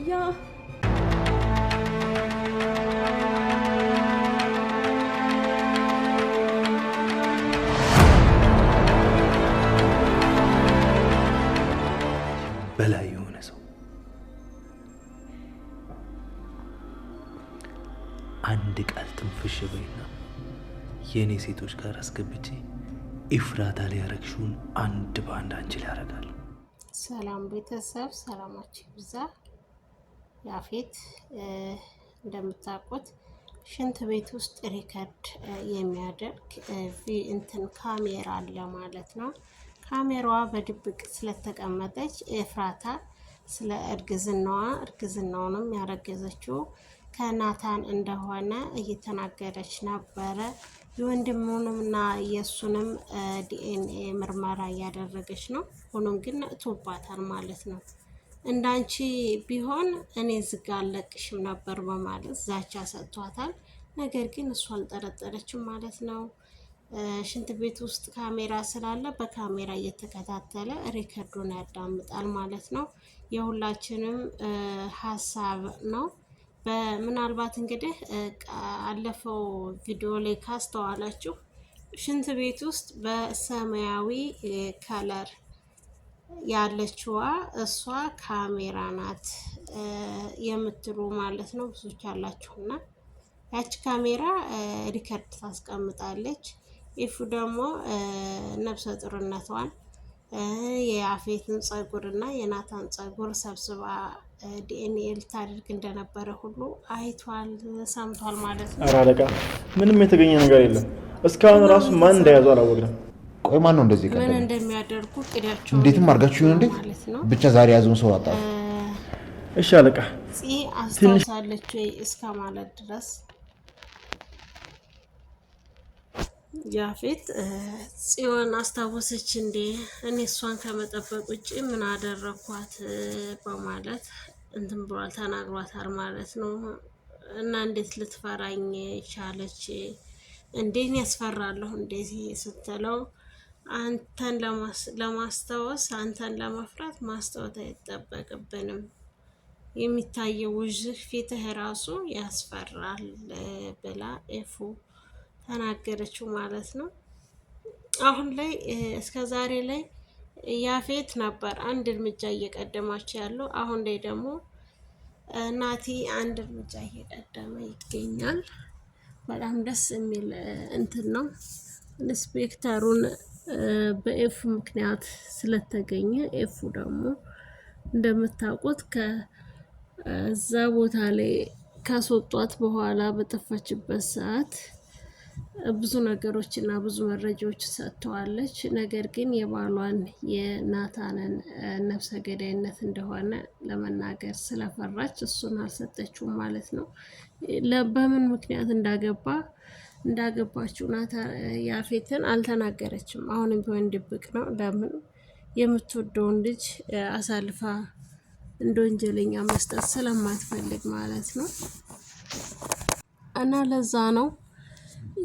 ያ በላይ የሆነ ሰው አንድ ቃል ትንፍሽ በይና የኔ ሴቶች ጋር አስገብቼ ኢፍራታ ላይ ያረግሽውን አንድ በአንድ አንቺ ላይ ያረጋለሁ። ሰላም ቤተሰብ፣ ሰላማችሁ ይብዛ። ያፌት እንደምታውቁት ሽንት ቤት ውስጥ ሪከርድ የሚያደርግ እንትን ካሜራ አለ ማለት ነው። ካሜራዋ በድብቅ ስለተቀመጠች ኤፍራታ ስለ እርግዝናውንም ያረገዘችው ከናታን እንደሆነ እየተናገረች ነበረ። የወንድሙንምና የሱንም ዲኤንኤ ምርመራ እያደረገች ነው። ሆኖም ግን ነቅቶባታል ማለት ነው። እንዳንቺ ቢሆን እኔ ዝጋ አለቅሽም ነበር በማለት ዛቻ ሰጥቷታል። ነገር ግን እሱ አልጠረጠረችም ማለት ነው። ሽንት ቤት ውስጥ ካሜራ ስላለ በካሜራ እየተከታተለ ሪከርዱን ያዳምጣል ማለት ነው። የሁላችንም ሀሳብ ነው። ምናልባት እንግዲህ አለፈው ቪዲዮ ላይ ካስተዋላችሁ ሽንት ቤት ውስጥ በሰማያዊ ከለር ያለችዋ እሷ ካሜራ ናት የምትሉ ማለት ነው ብዙዎች አላችሁና ያቺ ካሜራ ሪከርድ ታስቀምጣለች። ኢፉ ደግሞ ነፍሰ ጡርነቷን የያፌትን ጸጉርና የናታን ጸጉር ሰብስባ ዲኤንኤ ልታደርግ እንደነበረ ሁሉ አይቷል፣ ሰምቷል ማለት ነው። አለቃ ምንም የተገኘ ነገር የለም። እስካሁን ራሱ ማን እንደያዘው አላወቅንም። ቆይ ማን ነው እንደዚህ ምን እንደሚያደርጉ ቅዳቸው እንዴትም አድርጋችሁ ይሁን እንዴ ብቻ ዛሬ ያዙን ሰው አጣ። እሺ አለቃ። አስታውሳለች ወይ እስከ ማለት ድረስ ያፌት ጽዮን አስታወሰች እንዴ እኔ እሷን ከመጠበቅ ውጭ ምን አደረኳት በማለት እንትን ብሏል፣ ተናግሯታል ማለት ነው። እና እንዴት ልትፈራኝ ቻለች እንዴት ያስፈራለሁ እንደዚህ ስትለው አንተን ለማስታወስ አንተን ለመፍራት ማስታወት አይጠበቅብንም፣ የሚታየው ውዥህ ፊትህ ራሱ ያስፈራል ብላ ኤፉ ተናገረችው ማለት ነው። አሁን ላይ እስከ ዛሬ ላይ ያፌት ነበር አንድ እርምጃ እየቀደማቸው ያለው። አሁን ላይ ደግሞ ናቲ አንድ እርምጃ እየቀደመ ይገኛል። በጣም ደስ የሚል እንትን ነው። ኢንስፔክተሩን በኤፉ ምክንያት ስለተገኘ ኤፉ ደግሞ እንደምታውቁት ከዛ ቦታ ላይ ካስወጧት በኋላ በጠፋችበት ሰዓት ብዙ ነገሮች እና ብዙ መረጃዎች ሰጥተዋለች። ነገር ግን የባሏን የናታንን ነፍሰ ገዳይነት እንደሆነ ለመናገር ስለፈራች እሱን አልሰጠችውም ማለት ነው። በምን ምክንያት እንዳገባችው ያፌትን አልተናገረችም። አሁንም ቢሆን ድብቅ ነው። ለምን የምትወደውን ልጅ አሳልፋ እንደ ወንጀለኛ መስጠት ስለማትፈልግ ማለት ነው። እና ለዛ ነው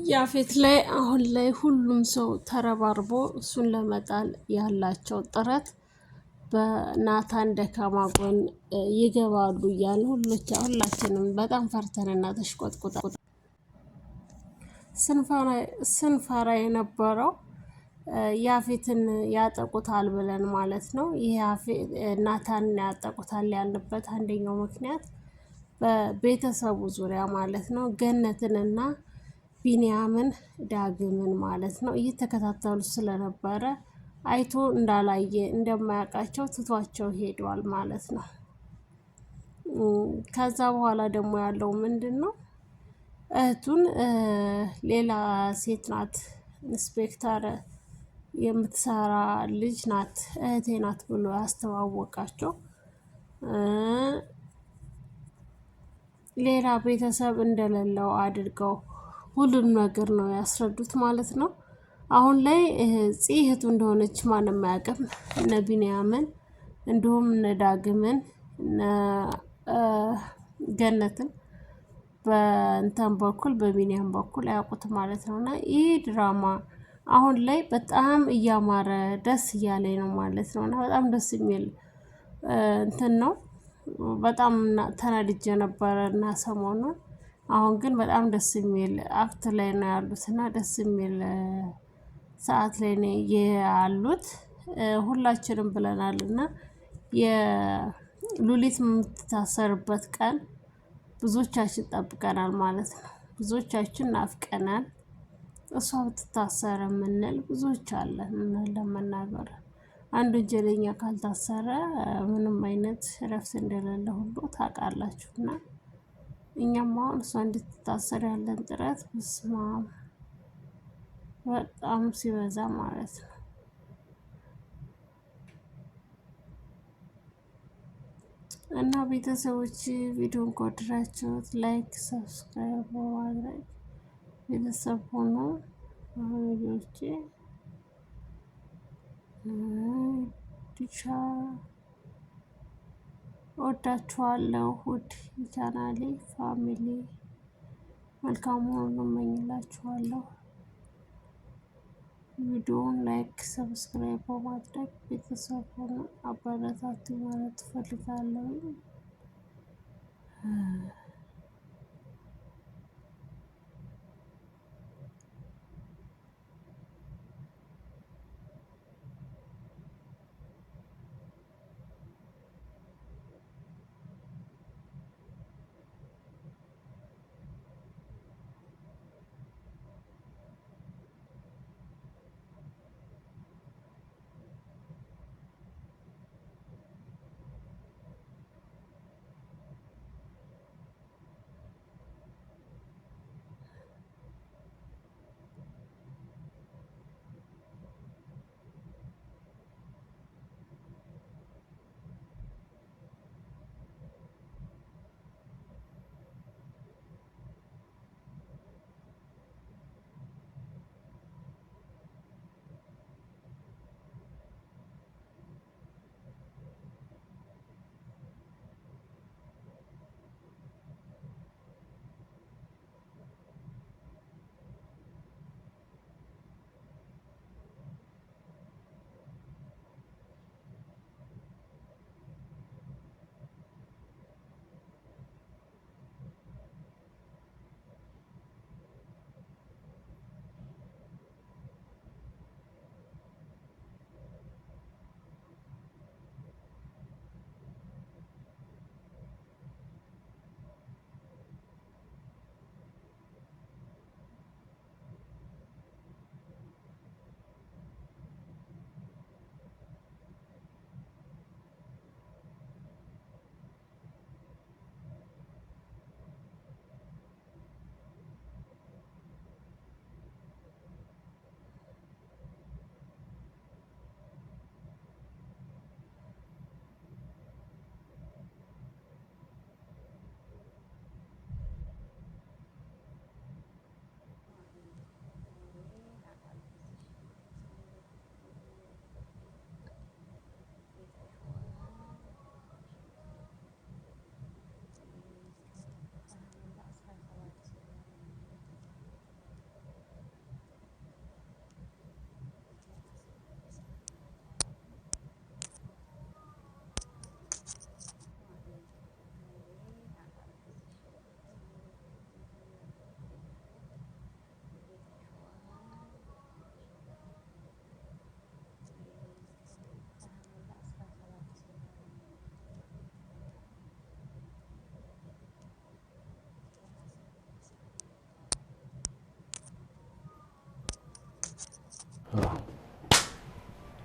ያፌት ላይ አሁን ላይ ሁሉም ሰው ተረባርቦ እሱን ለመጣል ያላቸው ጥረት በናታን ደካማ ጎን ይገባሉ እያለ ሁላችንም በጣም ፈርተንና ተሽቆጥቁጠ ስንፈራ የነበረው ያፌትን ያጠቁታል ብለን ማለት ነው። ይህ ናታን ያጠቁታል ያለበት አንደኛው ምክንያት በቤተሰቡ ዙሪያ ማለት ነው ገነትንና ቢንያምን ዳግምን ማለት ነው እየተከታተሉ ስለነበረ አይቶ እንዳላየ እንደማያውቃቸው ትቷቸው ሄዷል ማለት ነው። ከዛ በኋላ ደግሞ ያለው ምንድነው እህቱን ሌላ ሴት ናት ኢንስፔክተር የምትሰራ ልጅ ናት እህቴ ናት ብሎ ያስተዋወቃቸው ሌላ ቤተሰብ እንደሌለው አድርገው ሁሉም ነገር ነው ያስረዱት ማለት ነው። አሁን ላይ እህቱ እንደሆነች ማንም አያውቅም። እነ ቢንያምን እንዲሁም እነ ዳግምን እነ ገነትን በእንተን በኩል በቢንያም በኩል አያውቁት ማለት ነው። እና ይህ ድራማ አሁን ላይ በጣም እያማረ ደስ እያለኝ ነው ማለት ነው። እና በጣም ደስ የሚል እንትን ነው። በጣም ተናድጄ ነበረ እና ሰሞኑን አሁን ግን በጣም ደስ የሚል አክት ላይ ነው ያሉትና ደስ የሚል ሰዓት ላይ ነው ያሉት። ሁላችንም ብለናልና የሉሊት የምትታሰርበት ቀን ብዙዎቻችን ጠብቀናል ማለት ነው። ብዙዎቻችን ናፍቀናል። እሷ ብትታሰር የምንል ብዙዎች አለን። ለመናገር አንድ ወንጀለኛ ካልታሰረ ምንም አይነት እረፍት እንደሌለ ሁሉ ታውቃላችሁና እኛም አሁን እሷ እንድትታሰር ያለን ጥረት በስመአብ በጣም ሲበዛ ማለት ነው። እና ቤተሰቦች ቪዲዮን ከወደዳችሁት ላይክ፣ ሰብስክራይብ በማድረግ ቤተሰብ ሆኖ ልጆቼ ዲቻ ወዳችኋለሁ። ውድ የቻናሌ ፋሚሊ መልካም ሁሉ እመኝላችኋለሁ። ቪዲዮውን ላይክ፣ ሰብስክራይብ በማድረግ ቤተሰብ ሆኖ አበረታቱ ማለት እፈልጋለሁ።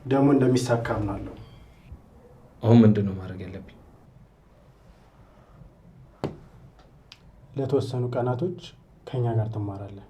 ደግሞ እንደሚሳካ አምናለሁ። አሁን ምንድን ነው ማድረግ ያለብኝ? ለተወሰኑ ቀናቶች ከኛ ጋር ትማራለህ።